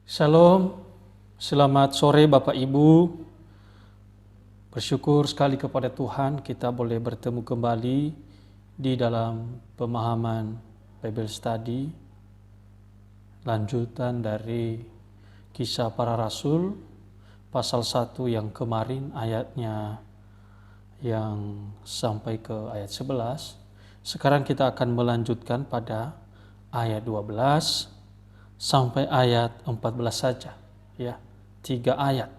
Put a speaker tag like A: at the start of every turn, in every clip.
A: Shalom, selamat sore Bapak Ibu. Bersyukur sekali kepada Tuhan kita boleh bertemu kembali di dalam pemahaman Bible Study. Lanjutan dari Kisah Para Rasul pasal 1 yang kemarin ayatnya yang sampai ke ayat 11. Sekarang kita akan melanjutkan pada ayat 12 sampai ayat 14 saja, ya, 3 ayat,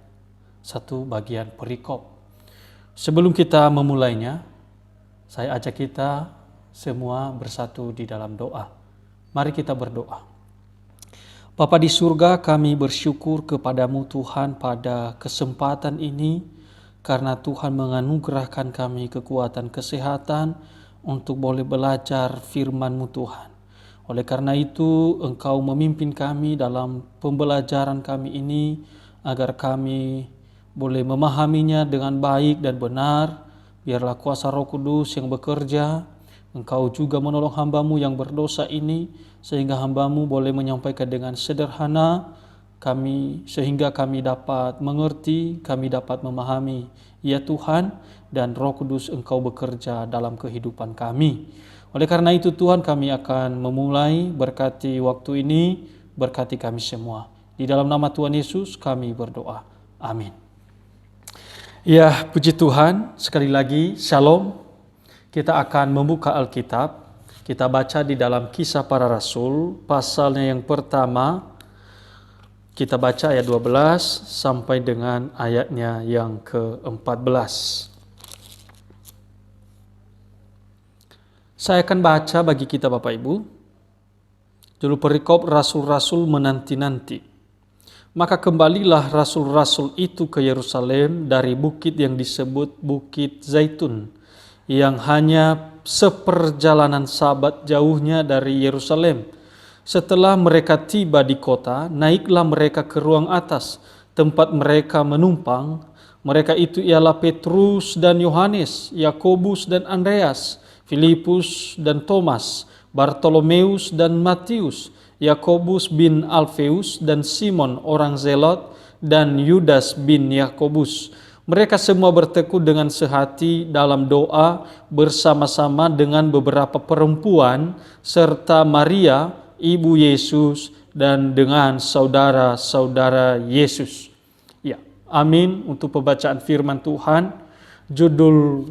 A: satu bagian perikop. Sebelum kita memulainya, saya ajak kita semua bersatu di dalam doa. Mari kita berdoa. Bapa di surga, kami bersyukur kepadamu Tuhan pada kesempatan ini, karena Tuhan menganugerahkan kami kekuatan kesehatan untuk boleh belajar firman-Mu Tuhan. Oleh karena itu, Engkau memimpin kami dalam pembelajaran kami ini, agar kami boleh memahaminya dengan baik dan benar. Biarlah kuasa Roh Kudus yang bekerja, Engkau juga menolong hamba-Mu yang berdosa ini, sehingga hamba-Mu boleh menyampaikan dengan sederhana, sehingga kami dapat mengerti, kami dapat memahami. Ya Tuhan, dan Roh Kudus Engkau bekerja dalam kehidupan kami. Oleh karena itu Tuhan, kami akan memulai, berkati waktu ini, berkati kami semua. Di dalam nama Tuhan Yesus kami berdoa. Amin. Ya, puji Tuhan, sekali lagi Shalom. Kita akan membuka Alkitab. Kita baca di dalam Kisah Para Rasul, pasalnya yang pertama. Kita baca ayat 12 sampai dengan ayatnya yang ke-14. Saya akan baca bagi kita Bapak Ibu. Judul perikop Rasul-Rasul menanti-nanti. Maka kembalilah Rasul-Rasul itu ke Yerusalem dari bukit yang disebut Bukit Zaitun, yang hanya seperjalanan sabat jauhnya dari Yerusalem. Setelah mereka tiba di kota, naiklah mereka ke ruang atas, tempat mereka menumpang. Mereka itu ialah Petrus dan Yohanes, Yakobus dan Andreas, Filipus dan Thomas, Bartolomeus dan Matius, Yakobus bin Alfeus dan Simon orang Zelot, dan Yudas bin Yakobus. Mereka semua bertekun dengan sehati dalam doa bersama-sama dengan beberapa perempuan serta Maria, ibu Yesus, dan dengan saudara-saudara Yesus. Ya, amin untuk pembacaan firman Tuhan. Judul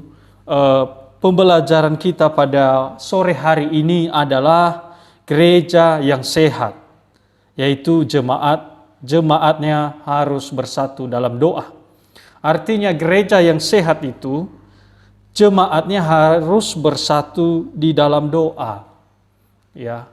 A: pembelajaran kita pada sore hari ini adalah gereja yang sehat, yaitu jemaatnya harus bersatu dalam doa. Artinya gereja yang sehat itu jemaatnya harus bersatu di dalam doa. Ya.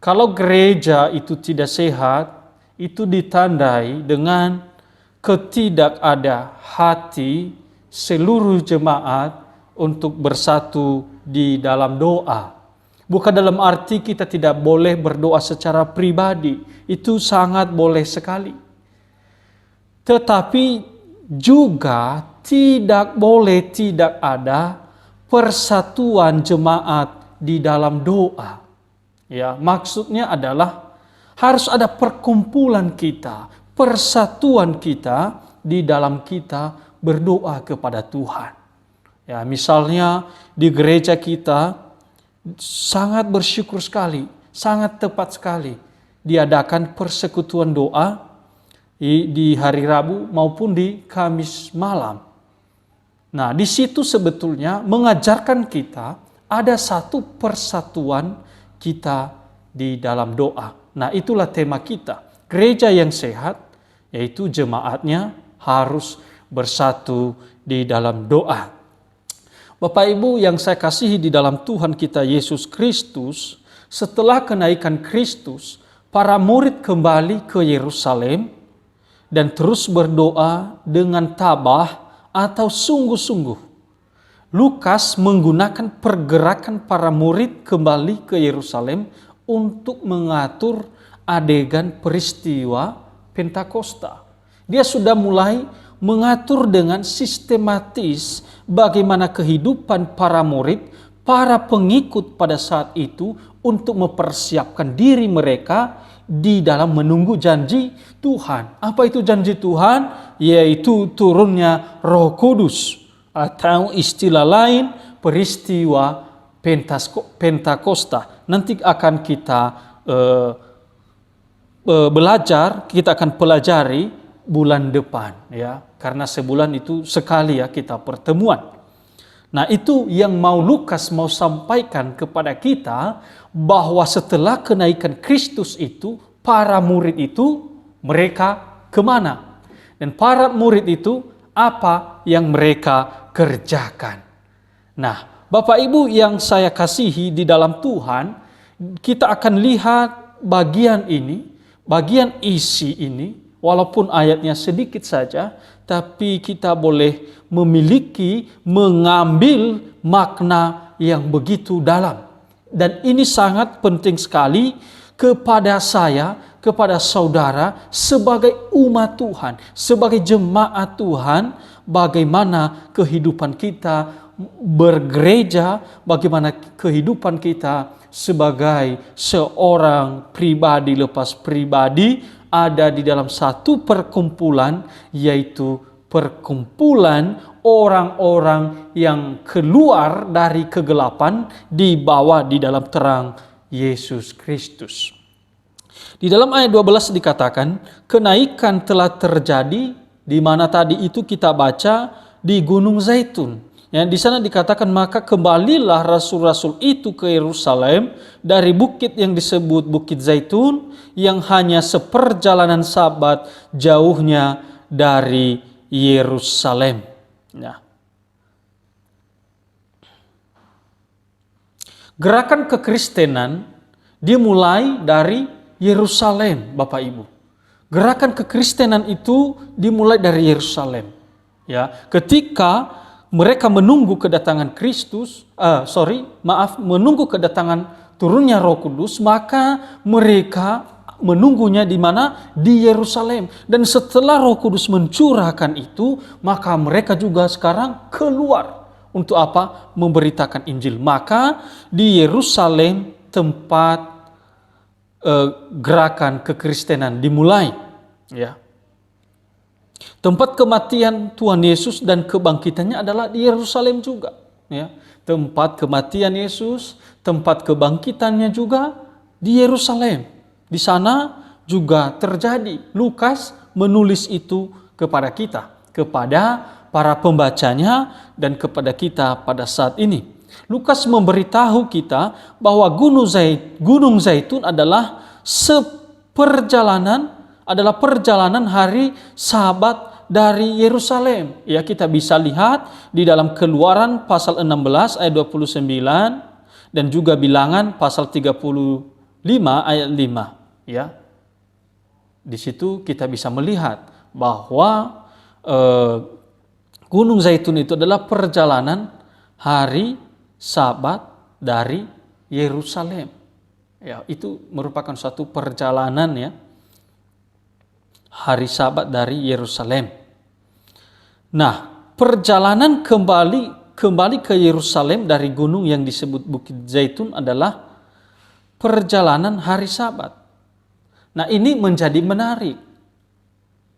A: Kalau gereja itu tidak sehat, itu ditandai dengan ketidakada hati seluruh jemaat untuk bersatu di dalam doa. Bukan dalam arti kita tidak boleh berdoa secara pribadi, itu sangat boleh sekali. Tetapi juga tidak boleh tidak ada persatuan jemaat di dalam doa. Ya, maksudnya adalah harus ada perkumpulan kita, persatuan kita di dalam kita berdoa kepada Tuhan. Ya, misalnya di gereja kita sangat bersyukur sekali, sangat tepat sekali diadakan persekutuan doa di hari Rabu maupun di Kamis malam. Nah, di situ sebetulnya mengajarkan kita ada satu persatuan kita di dalam doa. Nah, itulah tema kita. Gereja yang sehat, yaitu jemaatnya harus bersatu di dalam doa. Bapak Ibu yang saya kasihi di dalam Tuhan kita Yesus Kristus, setelah kenaikan Kristus, para murid kembali ke Yerusalem dan terus berdoa dengan tabah atau sungguh-sungguh. Lukas menggunakan pergerakan para murid kembali ke Yerusalem untuk mengatur adegan peristiwa Pentakosta. Dia sudah mulai mengatur dengan sistematis bagaimana kehidupan para murid, para pengikut pada saat itu untuk mempersiapkan diri mereka di dalam menunggu janji Tuhan. Apa itu janji Tuhan? Yaitu turunnya Roh Kudus, atau istilah lain peristiwa Pentakosta. Nanti akan kita belajar, kita akan pelajari bulan depan, ya, karena sebulan itu sekali ya kita pertemuan. Nah, itu yang mau Lukas mau sampaikan kepada kita, bahwa setelah kenaikan Kristus itu, para murid itu mereka kemana? Dan para murid itu apa yang mereka kerjakan? Nah, Bapak Ibu yang saya kasihi di dalam Tuhan, kita akan lihat bagian ini, bagian isi ini, walaupun ayatnya sedikit saja, tapi kita boleh mengambil makna yang begitu dalam. Dan ini sangat penting sekali kepada saya, kepada saudara, sebagai umat Tuhan, sebagai jemaat Tuhan, bagaimana kehidupan kita bergereja, bagaimana kehidupan kita sebagai seorang pribadi lepas pribadi, ada di dalam satu perkumpulan, yaitu perkumpulan orang-orang yang keluar dari kegelapan, dibawa di dalam terang Yesus Kristus. Di dalam ayat 12 dikatakan, kenaikan telah terjadi, di mana tadi itu kita baca di Gunung Zaitun. Ya, di sana dikatakan, maka kembalilah rasul-rasul itu ke Yerusalem dari bukit yang disebut Bukit Zaitun, yang hanya seperjalanan Sabat jauhnya dari Yerusalem. Nah, gerakan kekristenan dimulai dari Yerusalem, Bapak Ibu. Gerakan kekristenan itu dimulai dari Yerusalem. Ya, ketika mereka menunggu kedatangan menunggu kedatangan turunnya Roh Kudus, maka mereka menunggunya di mana? Di Yerusalem. Dan setelah Roh Kudus mencurahkan itu, maka mereka juga sekarang keluar untuk apa? Memberitakan Injil. Maka di Yerusalem tempat gerakan kekristenan dimulai, ya. Tempat kematian Tuhan Yesus dan kebangkitannya adalah di Yerusalem juga, ya. Tempat kematian Yesus, tempat kebangkitannya juga di Yerusalem. Di sana juga terjadi. Lukas menulis itu kepada kita, kepada para pembacanya, dan kepada kita pada saat ini. Lukas memberitahu kita bahwa Gunung Zaitun adalah perjalanan hari Sabat dari Yerusalem. Ya, kita bisa lihat di dalam Keluaran pasal 16 ayat 29 dan juga Bilangan pasal 35 ayat 5. Ya, di situ kita bisa melihat bahwa Gunung Zaitun itu adalah perjalanan hari Sabat dari Yerusalem. Ya, itu merupakan suatu perjalanan, ya, hari Sabat dari Yerusalem. Nah, perjalanan kembali ke Yerusalem dari gunung yang disebut Bukit Zaitun adalah perjalanan hari Sabat. Nah, ini menjadi menarik.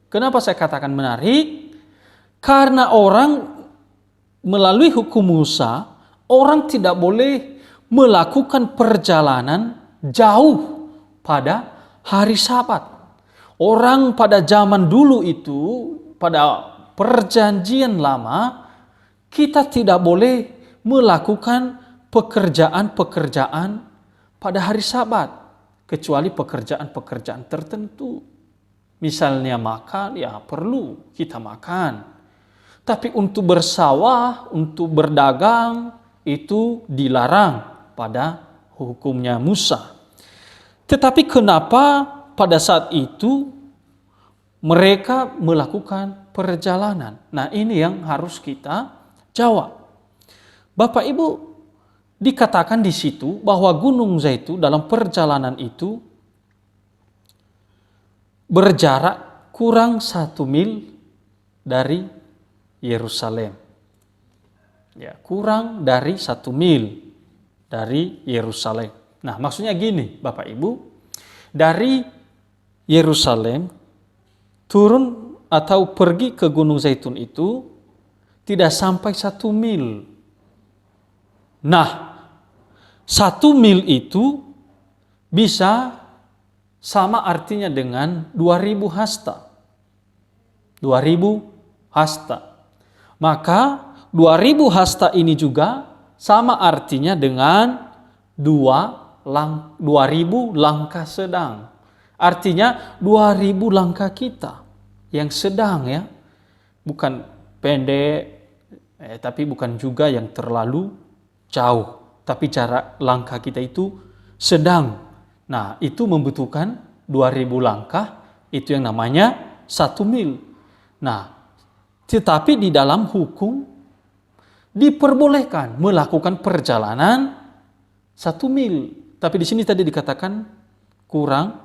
A: Kenapa saya katakan menarik? Karena orang melalui hukum Musa, orang tidak boleh melakukan perjalanan jauh pada hari Sabat. Orang pada zaman dulu itu, pada perjanjian lama, kita tidak boleh melakukan pekerjaan-pekerjaan pada hari Sabat, kecuali pekerjaan-pekerjaan tertentu. Misalnya makan, ya perlu kita makan. Tapi untuk bersawah, untuk berdagang, itu dilarang pada hukumnya Musa. Tetapi kenapa pada saat itu mereka melakukan perjalanan? Nah, ini yang harus kita jawab. Bapak Ibu, dikatakan di situ bahwa Gunung Zaitun dalam perjalanan itu berjarak kurang 1 mil dari Yerusalem. Ya, kurang dari 1 mil dari Yerusalem. Nah, maksudnya gini, Bapak Ibu, dari Yerusalem, turun atau pergi ke Gunung Zaitun itu tidak sampai 1 mil. Nah, 1 mil itu bisa sama artinya dengan 2000 hasta. 2000 hasta. Maka 2000 hasta ini juga sama artinya dengan 2000 langkah sedang. Artinya 2000 langkah kita yang sedang, ya. Bukan pendek, tapi bukan juga yang terlalu jauh. Tapi jarak langkah kita itu sedang. Nah, itu membutuhkan 2000 langkah, itu yang namanya 1 mil. Nah, tetapi di dalam hukum diperbolehkan melakukan perjalanan 1 mil. Tapi di sini tadi dikatakan kurang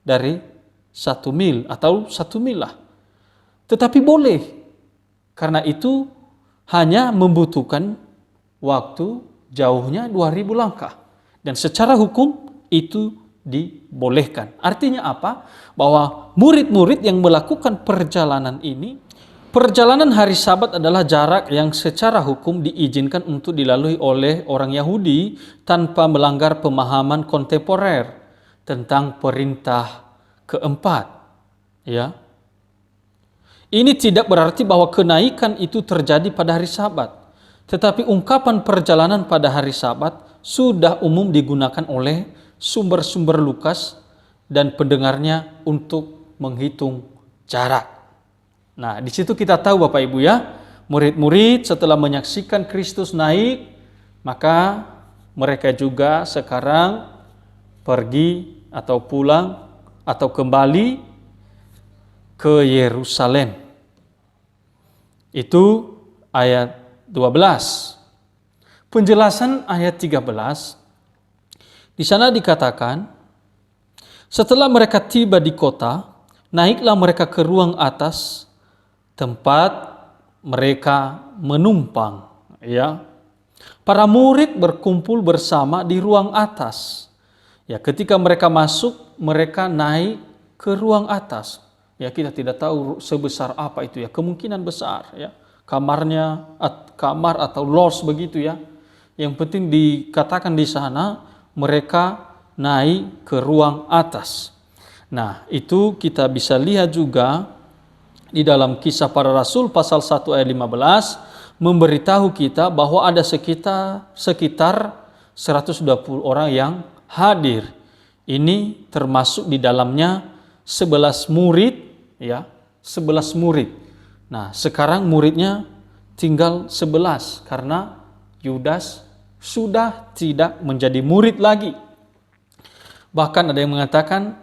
A: dari 1 mil atau 1 mil lah. Tetapi boleh. Karena itu hanya membutuhkan waktu jauhnya 2000 langkah. Dan secara hukum itu dibolehkan. Artinya apa? Bahwa murid-murid yang melakukan perjalanan ini, perjalanan hari Sabat adalah jarak yang secara hukum diizinkan untuk dilalui oleh orang Yahudi tanpa melanggar pemahaman kontemporer tentang perintah keempat. Ya. Ini tidak berarti bahwa kenaikan itu terjadi pada hari Sabat. Tetapi ungkapan perjalanan pada hari Sabat sudah umum digunakan oleh sumber-sumber Lukas dan pendengarnya untuk menghitung jarak. Nah, di situ kita tahu Bapak Ibu ya, murid-murid setelah menyaksikan Kristus naik, maka mereka juga sekarang pergi atau pulang atau kembali ke Yerusalem. Itu ayat 12. Penjelasan ayat 13, di sana dikatakan, setelah mereka tiba di kota, naiklah mereka ke ruang atas tempat mereka menumpang. Ya, para murid berkumpul bersama di ruang atas. Ya, ketika mereka masuk, mereka naik ke ruang atas. Ya, kita tidak tahu sebesar apa itu ya, kemungkinan besar ya. Kamar atau lodge begitu ya. Yang penting dikatakan di sana mereka naik ke ruang atas. Nah, itu kita bisa lihat juga di dalam Kisah Para Rasul pasal 1 ayat 15 memberitahu kita bahwa ada sekitar 120 orang yang hadir. Ini termasuk di dalamnya 11 murid ya, 11 murid. Nah, sekarang muridnya tinggal 11 karena Yudas sudah tidak menjadi murid lagi. Bahkan ada yang mengatakan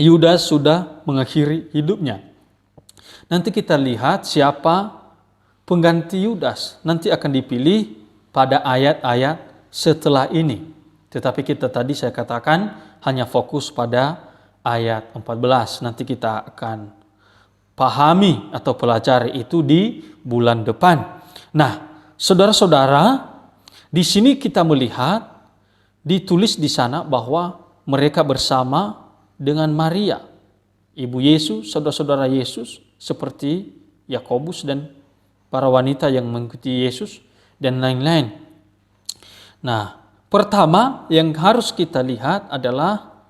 A: Yudas sudah mengakhiri hidupnya. Nanti kita lihat siapa pengganti Yudas. Nanti akan dipilih pada ayat-ayat setelah ini. Tetapi kita tadi saya katakan hanya fokus pada ayat 14. Nanti kita akan pahami atau pelajari itu di bulan depan. Nah, saudara-saudara, di sini kita melihat ditulis di sana bahwa mereka bersama dengan Maria, ibu Yesus, saudara-saudara Yesus, seperti Yakobus dan para wanita yang mengikuti Yesus dan lain-lain. Nah, pertama yang harus kita lihat adalah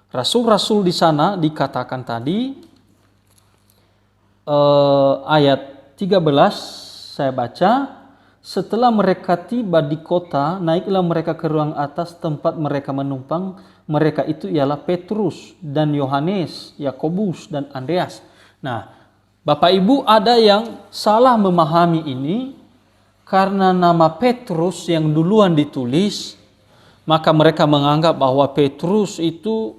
A: rasul-rasul di sana dikatakan tadi ayat 13 saya baca, setelah mereka tiba di kota, naiklah mereka ke ruang atas tempat mereka menumpang. Mereka itu ialah Petrus dan Yohanes, Yakobus dan Andreas. Nah, Bapak Ibu ada yang salah memahami ini karena nama Petrus yang duluan ditulis, maka mereka menganggap bahwa Petrus itu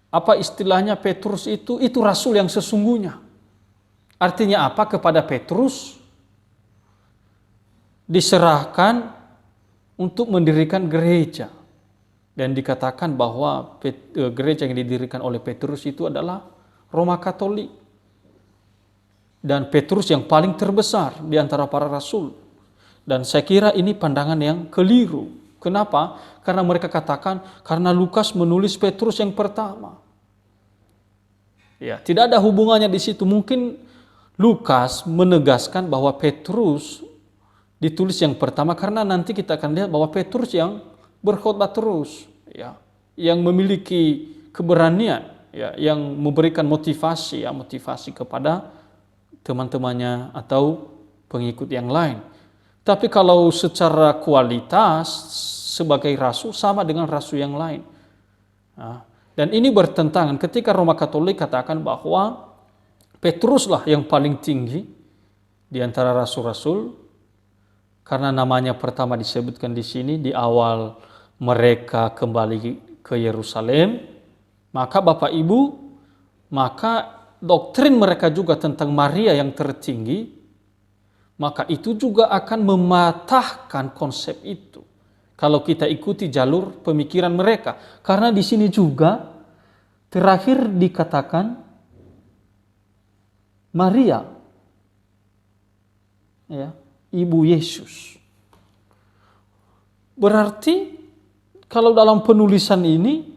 A: apa istilahnya, Petrus itu rasul yang sesungguhnya. Artinya apa? Kepada Petrus diserahkan untuk mendirikan gereja. Dan dikatakan bahwa gereja yang didirikan oleh Petrus itu adalah Roma Katolik. Dan Petrus yang paling terbesar di antara para rasul. Dan saya kira ini pandangan yang keliru. Kenapa? Karena mereka katakan, karena Lukas menulis Petrus yang pertama. Ya, tidak ada hubungannya di situ. Mungkin Lukas menegaskan bahwa Petrus ditulis yang pertama karena nanti kita akan lihat bahwa Petrus yang berkhotbah terus, ya, yang memiliki keberanian, ya, yang memberikan motivasi, ya, motivasi kepada teman-temannya atau pengikut yang lain. Tapi kalau secara kualitas sebagai rasul sama dengan rasul yang lain. Nah, dan ini bertentangan ketika Roma Katolik katakan bahwa Petruslah yang paling tinggi di antara rasul-rasul karena namanya pertama disebutkan di sini di awal mereka kembali ke Yerusalem. Maka Bapak Ibu, maka doktrin mereka juga tentang Maria yang tertinggi, maka itu juga akan mematahkan konsep itu kalau kita ikuti jalur pemikiran mereka. Karena di sini juga terakhir dikatakan Maria, ya, ibu Yesus. Berarti kalau dalam penulisan ini,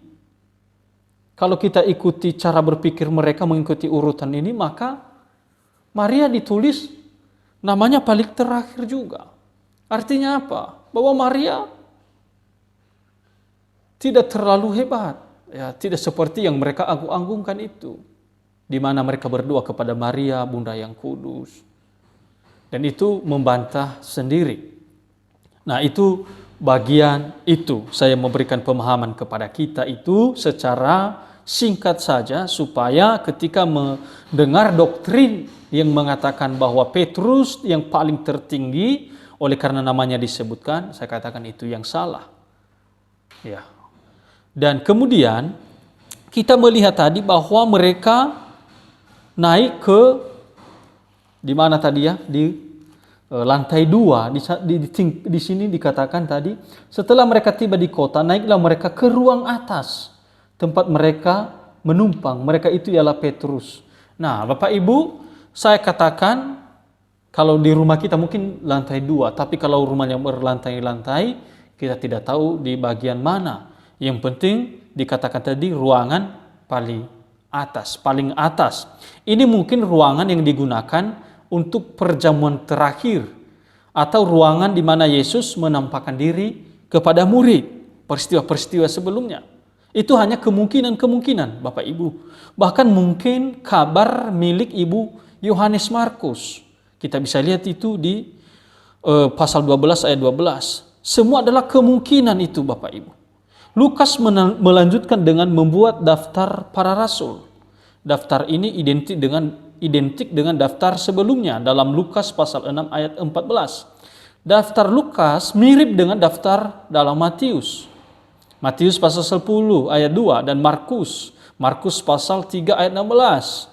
A: kalau kita ikuti cara berpikir mereka mengikuti urutan ini, maka Maria ditulis namanya paling terakhir juga. Artinya apa? Bahwa Maria tidak terlalu hebat, ya, tidak seperti yang mereka agung-agungkan itu, di mana mereka berdoa kepada Maria, Bunda yang Kudus, dan itu membantah sendiri. Nah, itu bagian itu saya memberikan pemahaman kepada kita itu secara singkat saja supaya ketika mendengar doktrin yang mengatakan bahwa Petrus yang paling tertinggi oleh karena namanya disebutkan, saya katakan itu yang salah. Ya. Dan kemudian kita melihat tadi bahwa mereka naik ke di mana tadi ya, di lantai 2. Di sini dikatakan tadi setelah mereka tiba di kota, naiklah mereka ke ruang atas tempat mereka menumpang. Mereka itu ialah Petrus. Nah, Bapak Ibu, saya katakan kalau di rumah kita mungkin lantai 2, tapi kalau rumahnya berlantai-lantai, kita tidak tahu di bagian mana. Yang penting dikatakan tadi ruangan paling atas. Ini mungkin ruangan yang digunakan untuk perjamuan terakhir atau ruangan di mana Yesus menampakkan diri kepada murid. Peristiwa-peristiwa sebelumnya. Itu hanya kemungkinan Bapak Ibu. Bahkan mungkin kabar milik Ibu Yohanes Markus. Kita bisa lihat itu di pasal 12 ayat 12. Semua adalah kemungkinan itu Bapak Ibu. Lukas melanjutkan dengan membuat daftar para rasul. Daftar ini identik dengan daftar sebelumnya dalam Lukas pasal 6 ayat 14. Daftar Lukas mirip dengan daftar dalam Matius. Matius pasal 10 ayat 2 dan Markus pasal 3 ayat 16.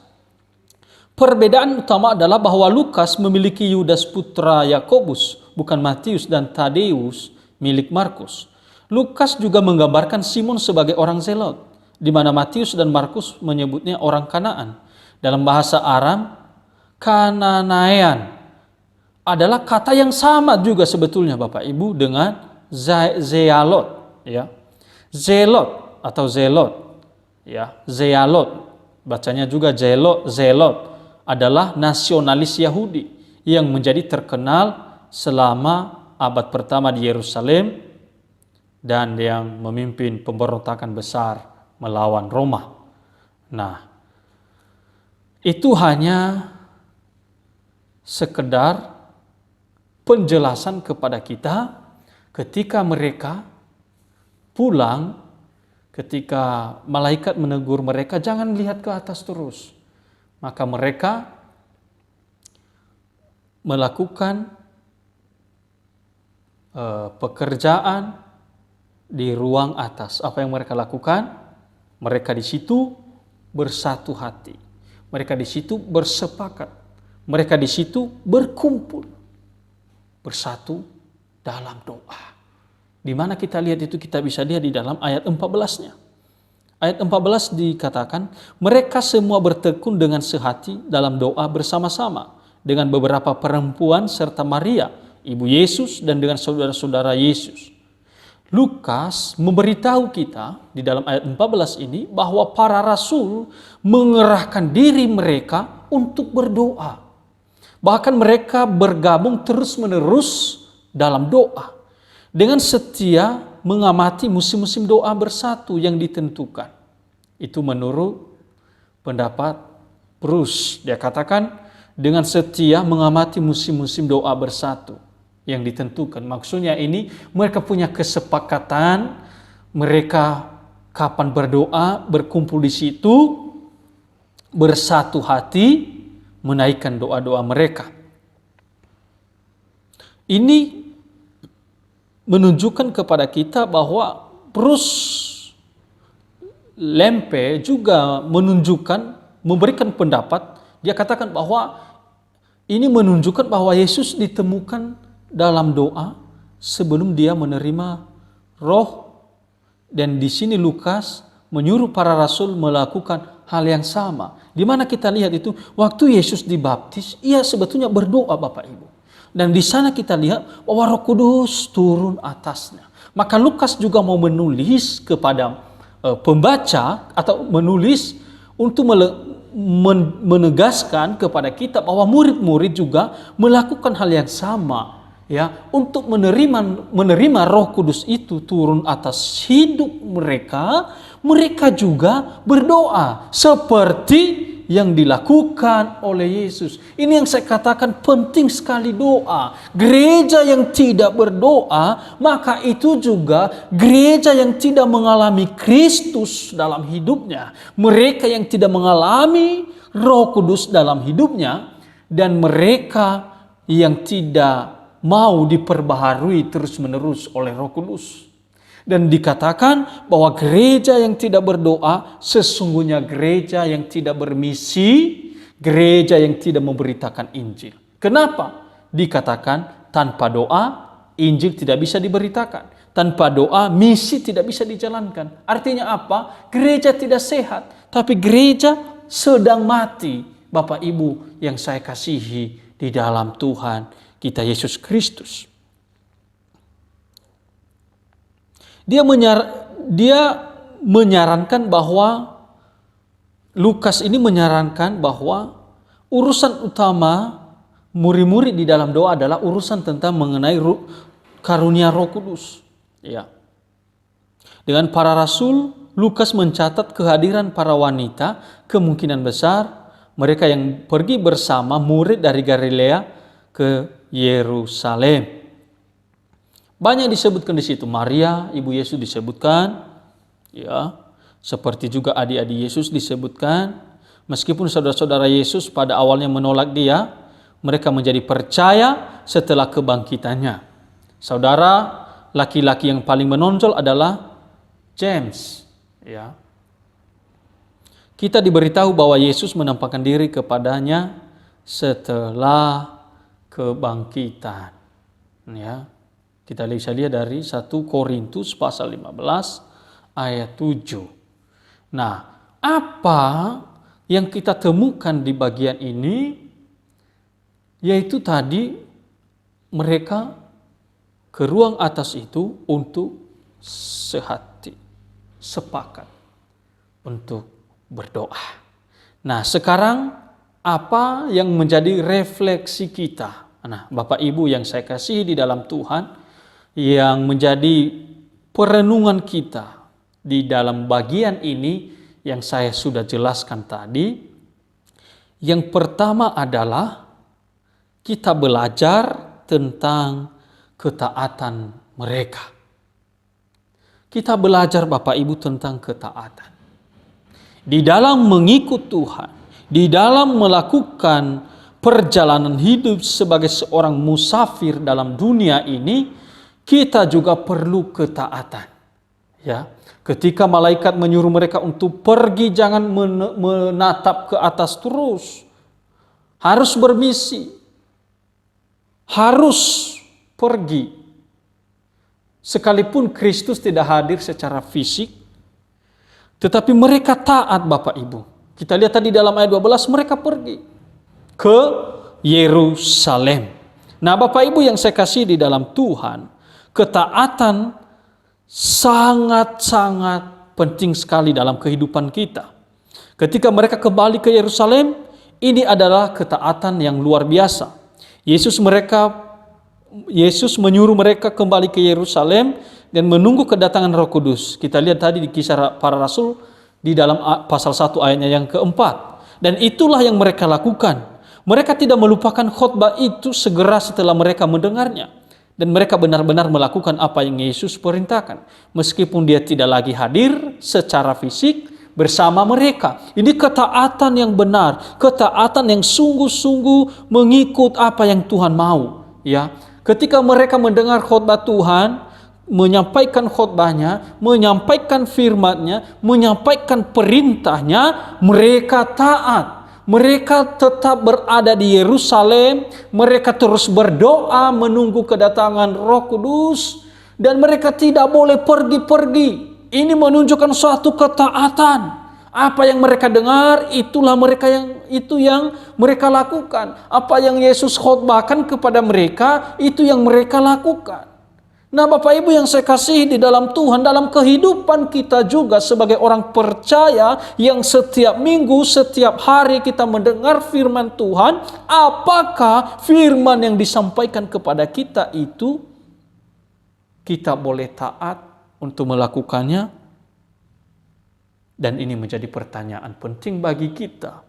A: Perbedaan utama adalah bahwa Lukas memiliki Yudas putra Yakobus, bukan Matius dan Tadeus milik Markus. Lukas juga menggambarkan Simon sebagai orang Zelot, di mana Matius dan Markus menyebutnya orang Kanaan. Dalam bahasa Aram, Kananean adalah kata yang sama juga sebetulnya Bapak Ibu dengan zealot, ya. Zelot atau zelot, ya. Zealot bacanya juga zelot adalah nasionalis Yahudi yang menjadi terkenal selama abad pertama di Yerusalem dan yang memimpin pemberontakan besar melawan Roma. Nah, itu hanya sekedar penjelasan kepada kita ketika mereka pulang, ketika malaikat menegur mereka, jangan lihat ke atas terus. Maka mereka melakukan pekerjaan di ruang atas. Apa yang mereka lakukan? Mereka di situ bersatu hati. Mereka di situ bersepakat. Mereka di situ berkumpul. Bersatu dalam doa. Di mana kita lihat itu, kita bisa lihat di dalam ayat 14-nya. Ayat 14 dikatakan, mereka semua bertekun dengan sehati dalam doa bersama-sama dengan beberapa perempuan serta Maria, ibu Yesus, dan dengan saudara-saudara Yesus. Lukas memberitahu kita di dalam ayat 14 ini bahwa para rasul mengerahkan diri mereka untuk berdoa. Bahkan mereka bergabung terus-menerus dalam doa dengan setia mengamati musim-musim doa bersatu yang ditentukan. Itu menurut pendapat Bruce. Dia katakan dengan setia mengamati musim-musim doa bersatu yang ditentukan. Maksudnya ini mereka punya kesepakatan, mereka kapan berdoa, berkumpul di situ, bersatu hati, menaikkan doa-doa mereka. Ini menunjukkan kepada kita bahwa Bruce Lempe juga memberikan pendapat. Dia katakan bahwa ini menunjukkan bahwa Yesus ditemukan dalam doa sebelum dia menerima roh. Dan di sini Lukas menyuruh para rasul melakukan hal yang sama. Di mana kita lihat itu waktu Yesus dibaptis, ia sebetulnya berdoa Bapak Ibu. Dan di sana kita lihat bahwa Roh Kudus turun atasnya. Maka Lukas juga mau menulis kepada pembaca atau menulis untuk menegaskan kepada kita bahwa murid-murid juga melakukan hal yang sama. Ya, untuk menerima Roh Kudus itu turun atas hidup mereka, mereka juga berdoa seperti yang dilakukan oleh Yesus. Ini yang saya katakan penting sekali doa. Gereja yang tidak berdoa, maka itu juga gereja yang tidak mengalami Kristus dalam hidupnya. Mereka yang tidak mengalami Roh Kudus dalam hidupnya, dan mereka yang tidak mau diperbaharui terus-menerus oleh Roh Kudus. Dan dikatakan bahwa gereja yang tidak berdoa sesungguhnya gereja yang tidak bermisi, gereja yang tidak memberitakan Injil. Kenapa? Dikatakan tanpa doa Injil tidak bisa diberitakan. Tanpa doa misi tidak bisa dijalankan. Artinya apa? Gereja tidak sehat, tapi gereja sedang mati. Bapak Ibu yang saya kasihi di dalam Tuhan kita Yesus Kristus. Dia menyarankan bahwa Lukas ini menyarankan bahwa urusan utama murid-murid di dalam doa adalah urusan tentang mengenai karunia Roh Kudus. Ya. Dengan para rasul, Lukas mencatat kehadiran para wanita, kemungkinan besar mereka yang pergi bersama murid dari Galilea ke Yerusalem. Banyak disebutkan di situ. Maria, ibu Yesus disebutkan, ya, seperti juga adik-adik Yesus disebutkan. Meskipun saudara-saudara Yesus pada awalnya menolak dia, mereka menjadi percaya setelah kebangkitannya. Saudara laki-laki yang paling menonjol adalah James, ya. Kita diberitahu bahwa Yesus menampakkan diri kepadanya setelah kebangkitan. Ya. Kita bisa lihat dari 1 Korintus pasal 15 ayat 7. Nah, apa yang kita temukan di bagian ini? Yaitu tadi mereka ke ruang atas itu untuk sehati, sepakat untuk berdoa. Nah, sekarang apa yang menjadi refleksi kita? Nah, Bapak Ibu yang saya kasihi di dalam Tuhan, yang menjadi perenungan kita di dalam bagian ini yang saya sudah jelaskan tadi. Yang pertama adalah kita belajar tentang ketaatan mereka. Kita belajar Bapak Ibu tentang ketaatan. Di dalam mengikut Tuhan, di dalam melakukan perjalanan hidup sebagai seorang musafir dalam dunia ini, kita juga perlu ketaatan. Ya, ketika malaikat menyuruh mereka untuk pergi, jangan menatap ke atas terus. Harus bermisi. Harus pergi. Sekalipun Kristus tidak hadir secara fisik, tetapi mereka taat Bapak Ibu. Kita lihat tadi dalam ayat 12, mereka pergi ke Yerusalem. Nah Bapak Ibu yang saya kasih di dalam Tuhan, ketaatan sangat-sangat penting sekali dalam kehidupan kita. Ketika mereka kembali ke Yerusalem, ini adalah ketaatan yang luar biasa. Yesus menyuruh mereka kembali ke Yerusalem dan menunggu kedatangan Roh Kudus. Kita lihat tadi di Kisah Para Rasul di dalam pasal 1 ayatnya yang keempat. Dan itulah yang mereka lakukan. Mereka tidak melupakan khotbah itu segera setelah mereka mendengarnya. Dan mereka benar-benar melakukan apa yang Yesus perintahkan. Meskipun dia tidak lagi hadir secara fisik bersama mereka. Ini ketaatan yang benar, ketaatan yang sungguh-sungguh mengikut apa yang Tuhan mau. Ya, ketika mereka mendengar khotbah Tuhan, menyampaikan khotbahnya, menyampaikan firman-Nya, menyampaikan perintahnya, mereka taat. Mereka tetap berada di Yerusalem, mereka terus berdoa menunggu kedatangan Roh Kudus, dan mereka tidak boleh pergi-pergi. Ini menunjukkan suatu ketaatan. Apa yang mereka dengar, itulah yang mereka lakukan. Apa yang Yesus khotbahkan kepada mereka, itu yang mereka lakukan. Nah, Bapak Ibu yang saya kasihi di dalam Tuhan, dalam kehidupan kita juga sebagai orang percaya yang setiap minggu, setiap hari kita mendengar firman Tuhan, apakah firman yang disampaikan kepada kita itu kita boleh taat untuk melakukannya? Dan ini menjadi pertanyaan penting bagi kita.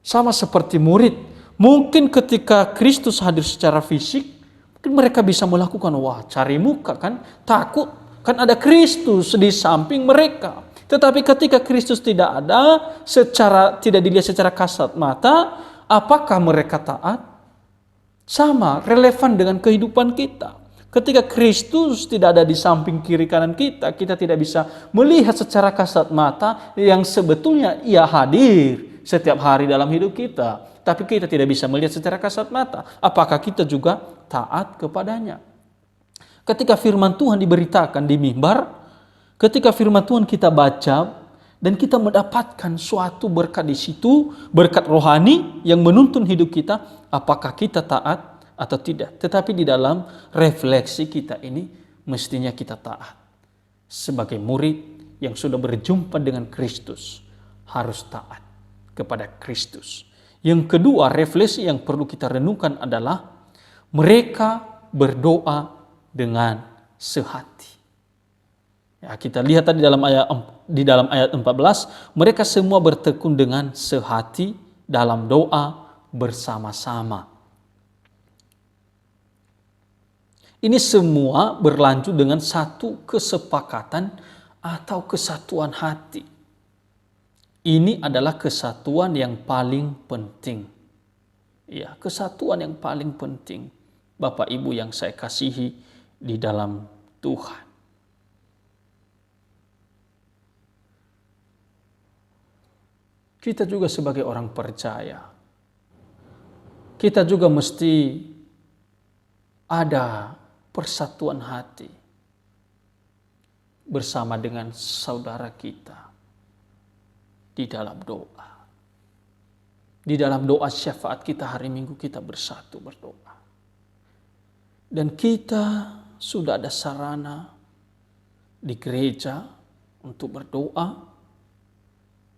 A: Sama seperti murid, mungkin ketika Kristus hadir secara fisik, mungkin mereka bisa melakukan, cari muka kan, takut, kan ada Kristus di samping mereka. Tetapi ketika Kristus tidak ada, tidak dilihat secara kasat mata, apakah mereka taat? Sama, relevan dengan kehidupan kita. Ketika Kristus tidak ada di samping kiri kanan kita, kita tidak bisa melihat secara kasat mata yang sebetulnya ia hadir setiap hari dalam hidup kita. Tapi kita tidak bisa melihat secara kasat mata. Apakah kita juga taat kepadanya? Ketika firman Tuhan diberitakan di mimbar, ketika firman Tuhan kita baca, dan kita mendapatkan suatu berkat di situ, berkat rohani yang menuntun hidup kita, apakah kita taat atau tidak? Tetapi di dalam refleksi kita ini, mestinya kita taat. Sebagai murid yang sudah berjumpa dengan Kristus, harus taat kepada Kristus. Yang kedua, refleksi yang perlu kita renungkan adalah mereka berdoa dengan sehati. Ya, kita lihat tadi di dalam ayat 14, mereka semua bertekun dengan sehati dalam doa bersama-sama. Ini semua berlanjut dengan satu kesepakatan atau kesatuan hati. Ini adalah kesatuan yang paling penting. Ya, kesatuan yang paling penting. Bapak Ibu yang saya kasihi di dalam Tuhan. Kita juga sebagai orang percaya, kita juga mesti ada persatuan hati bersama dengan saudara kita di dalam doa. Di dalam doa syafaat kita hari Minggu kita bersatu berdoa. Dan kita sudah ada sarana di gereja untuk berdoa,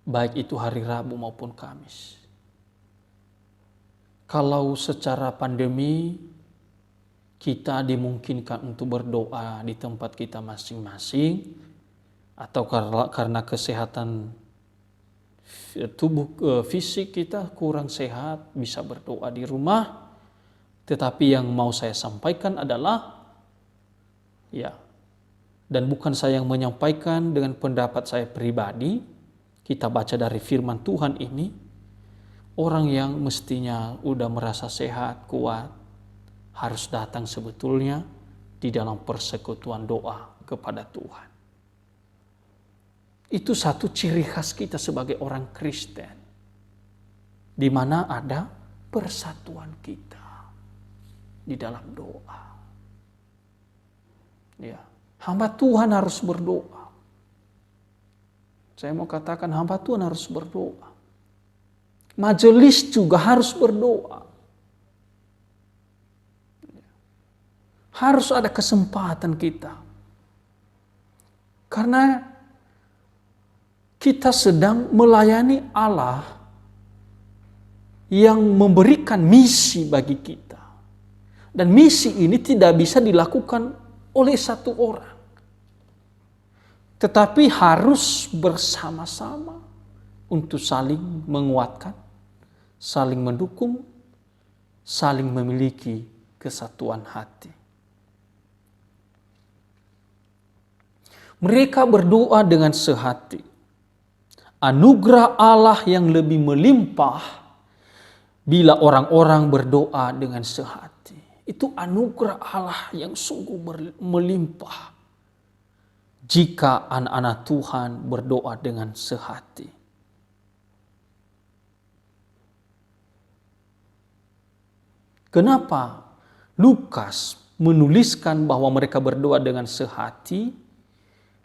A: baik itu hari Rabu maupun Kamis. Kalau secara pandemi kita dimungkinkan untuk berdoa di tempat kita masing-masing, atau karena kesehatan tubuh fisik kita kurang sehat, bisa berdoa di rumah. Tetapi yang mau saya sampaikan adalah, dan bukan saya yang menyampaikan dengan pendapat saya pribadi, kita baca dari firman Tuhan ini, orang yang mestinya udah merasa sehat, kuat, harus datang sebetulnya di dalam persekutuan doa kepada Tuhan. Itu satu ciri khas kita sebagai orang Kristen, di mana ada persatuan kita di dalam doa. Ya, hamba Tuhan harus berdoa. Saya mau katakan hamba Tuhan harus berdoa. Majelis juga harus berdoa. Harus ada kesempatan kita Karena kita sedang melayani Allah yang memberikan misi bagi kita. Dan misi ini tidak bisa dilakukan oleh satu orang. Tetapi harus bersama-sama untuk saling menguatkan, saling mendukung, saling memiliki kesatuan hati. Mereka berdoa dengan sehati. Anugerah Allah yang lebih melimpah bila orang-orang berdoa dengan sehati. Itu anugerah Allah yang sungguh melimpah jika anak-anak Tuhan berdoa dengan sehati. Kenapa Lukas menuliskan bahwa mereka berdoa dengan sehati?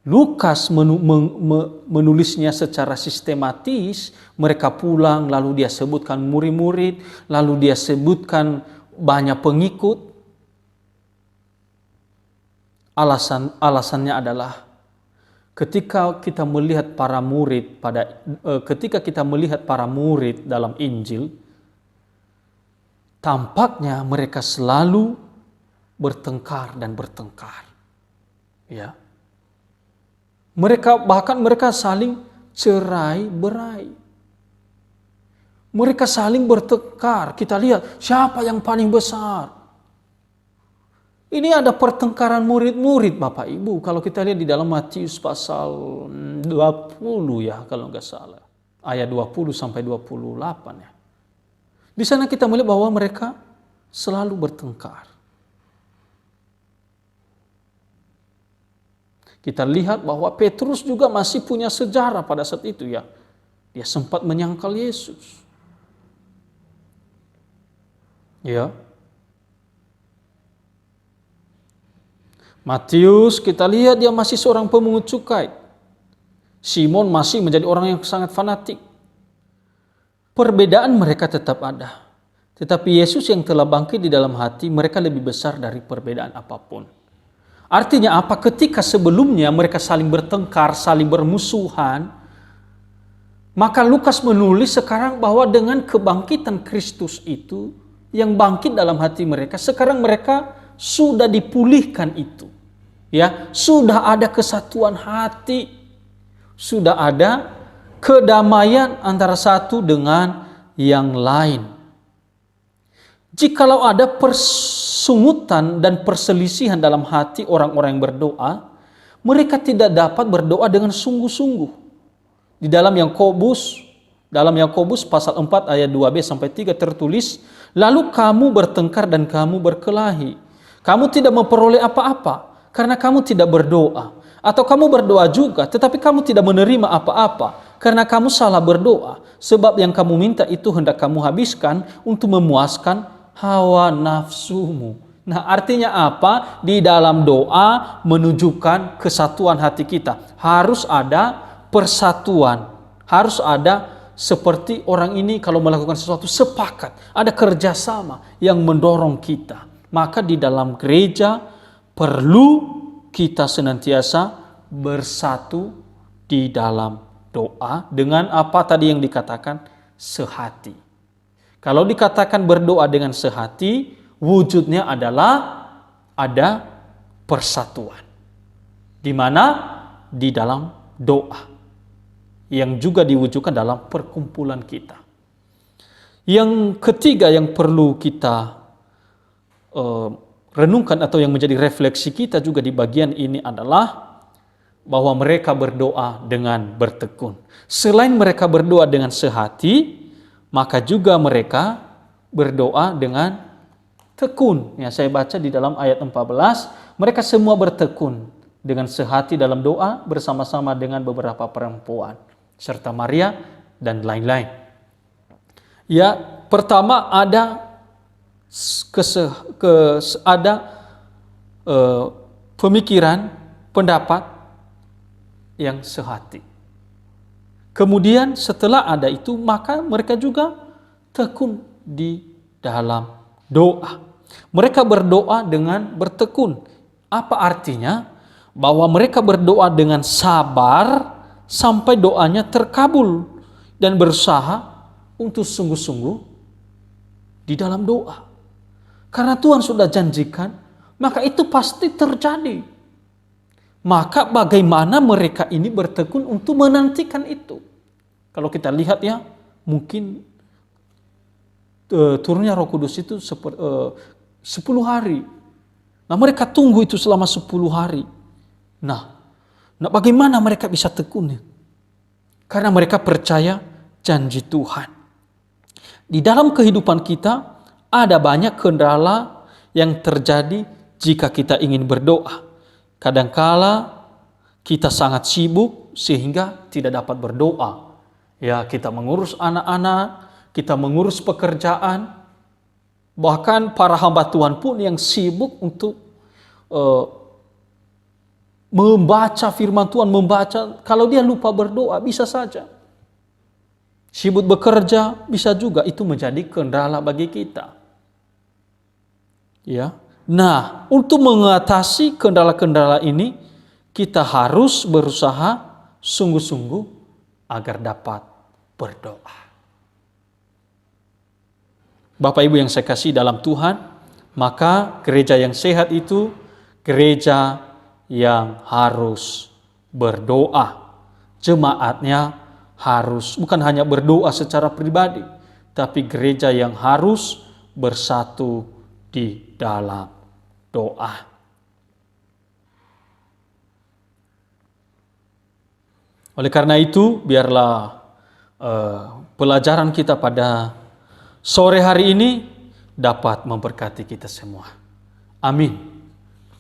A: Lukas menulisnya secara sistematis, mereka pulang lalu dia sebutkan murid-murid, lalu dia sebutkan banyak pengikut. Alasannya adalah ketika kita melihat para murid dalam Injil, tampaknya mereka selalu bertengkar dan bertengkar. Ya. Mereka saling cerai-berai. Mereka saling bertengkar. Kita lihat siapa yang paling besar. Ini ada pertengkaran murid-murid Bapak Ibu. Kalau kita lihat di dalam Matius pasal 20 ya kalau nggak salah. Ayat 20 sampai 28 ya. Di sana kita melihat bahwa mereka selalu bertengkar. Kita lihat bahwa Petrus juga masih punya sejarah pada saat itu ya. Dia sempat menyangkal Yesus. Ya. Matius kita lihat dia masih seorang pemungut cukai. Simon masih menjadi orang yang sangat fanatik. Perbedaan mereka tetap ada. Tetapi Yesus yang telah bangkit di dalam hati mereka lebih besar dari perbedaan apapun. Artinya apa? Ketika sebelumnya mereka saling bertengkar, saling bermusuhan, maka Lukas menulis sekarang bahwa dengan kebangkitan Kristus itu, yang bangkit dalam hati mereka, sekarang mereka sudah dipulihkan itu. Ya, sudah ada kesatuan hati, sudah ada kedamaian antara satu dengan yang lain. Jikalau ada persungutan dan perselisihan dalam hati orang-orang yang berdoa, mereka tidak dapat berdoa dengan sungguh-sungguh. Di dalam Yakobus pasal 4 ayat 2b sampai 3 tertulis, lalu kamu bertengkar dan kamu berkelahi. Kamu tidak memperoleh apa-apa karena kamu tidak berdoa. Atau kamu berdoa juga tetapi kamu tidak menerima apa-apa karena kamu salah berdoa. Sebab yang kamu minta itu hendak kamu habiskan untuk memuaskan hawa nafsumu. Nah, artinya apa? Di dalam doa menunjukkan kesatuan hati kita. Harus ada persatuan. Harus ada seperti orang ini kalau melakukan sesuatu sepakat. Ada kerjasama yang mendorong kita. Maka di dalam gereja perlu kita senantiasa bersatu di dalam doa dengan apa tadi yang dikatakan sehati. Kalau dikatakan berdoa dengan sehati, wujudnya adalah ada persatuan. Di mana? Di dalam doa. Yang juga diwujudkan dalam perkumpulan kita. Yang ketiga yang perlu kita renungkan atau yang menjadi refleksi kita juga di bagian ini adalah bahwa mereka berdoa dengan bertekun. Selain mereka berdoa dengan sehati, maka juga mereka berdoa dengan tekun. Ya, saya baca di dalam ayat 14, mereka semua bertekun dengan sehati dalam doa bersama-sama dengan beberapa perempuan serta Maria dan lain-lain. Ya, pertama ada pemikiran, pendapat yang sehati. Kemudian setelah ada itu, maka mereka juga tekun di dalam doa. Mereka berdoa dengan bertekun. Apa artinya? bahwa mereka berdoa dengan sabar sampai doanya terkabul dan berusaha untuk sungguh-sungguh di dalam doa. Karena Tuhan sudah janjikan, maka itu pasti terjadi. Maka bagaimana mereka ini bertekun untuk menantikan itu? Kalau kita lihat ya, mungkin turunnya Roh Kudus itu 10 hari. Nah, mereka tunggu itu selama 10 hari. Nah, bagaimana mereka bisa tekun? Karena mereka percaya janji Tuhan. Di dalam kehidupan kita ada banyak kendala yang terjadi jika kita ingin berdoa. Kadangkala kita sangat sibuk sehingga tidak dapat berdoa. Ya, kita mengurus anak-anak, kita mengurus pekerjaan. Bahkan para hamba Tuhan pun yang sibuk untuk membaca firman Tuhan, kalau dia lupa berdoa bisa saja. Sibuk bekerja bisa juga itu menjadi kendala bagi kita. Ya. Nah, untuk mengatasi kendala-kendala ini, kita harus berusaha sungguh-sungguh agar dapat berdoa. Bapak Ibu yang saya kasih dalam Tuhan, maka gereja yang sehat itu gereja yang harus berdoa. Jemaatnya harus bukan hanya berdoa secara pribadi, tapi gereja yang harus bersatu di dalam doa. Oleh karena itu, biarlah pelajaran kita pada sore hari ini dapat memberkati kita semua. Amin.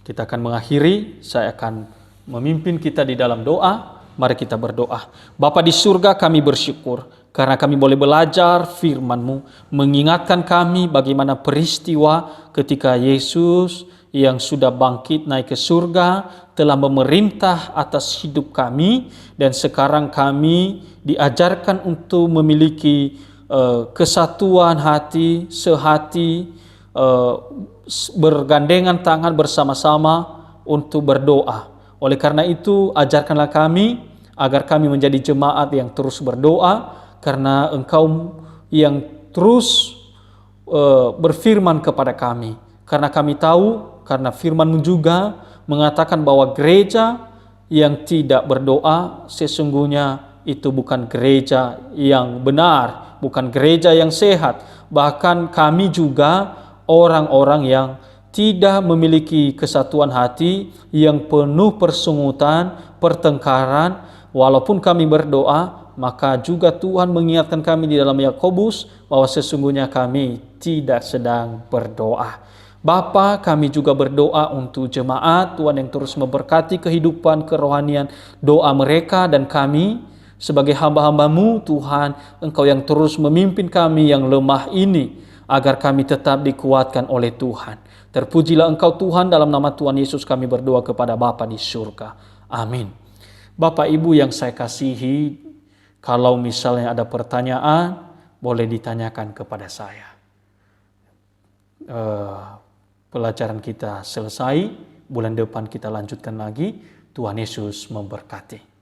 A: Kita akan mengakhiri, saya akan memimpin kita di dalam doa. Mari kita berdoa. Bapa di surga, kami bersyukur karena kami boleh belajar firman-Mu, mengingatkan kami bagaimana peristiwa ketika Yesus yang sudah bangkit naik ke surga telah memerintah atas hidup kami, dan sekarang kami diajarkan untuk memiliki kesatuan hati, sehati, bergandengan tangan bersama-sama untuk berdoa. Oleh karena itu, ajarkanlah kami agar kami menjadi jemaat yang terus berdoa, karena Engkau yang terus berfirman kepada kami. Karena kami tahu, karena firman-Mu juga mengatakan bahwa gereja yang tidak berdoa sesungguhnya itu bukan gereja yang benar, bukan gereja yang sehat. Bahkan kami juga orang-orang yang tidak memiliki kesatuan hati, yang penuh persungutan, pertengkaran. Walaupun kami berdoa, maka juga Tuhan mengingatkan kami di dalam Yakobus bahwa sesungguhnya kami tidak sedang berdoa. Bapa, kami juga berdoa untuk jemaat Tuhan yang terus memberkati kehidupan kerohanian doa mereka, dan kami sebagai hamba-hamba-Mu Tuhan, Engkau yang terus memimpin kami yang lemah ini, agar kami tetap dikuatkan oleh Tuhan. Terpujilah Engkau Tuhan, dalam nama Tuhan Yesus kami berdoa kepada Bapa di surga. Amin. Bapak Ibu yang saya kasihi, kalau misalnya ada pertanyaan, boleh ditanyakan kepada saya. Pelajaran kita selesai, bulan depan kita lanjutkan lagi. Tuhan Yesus memberkati.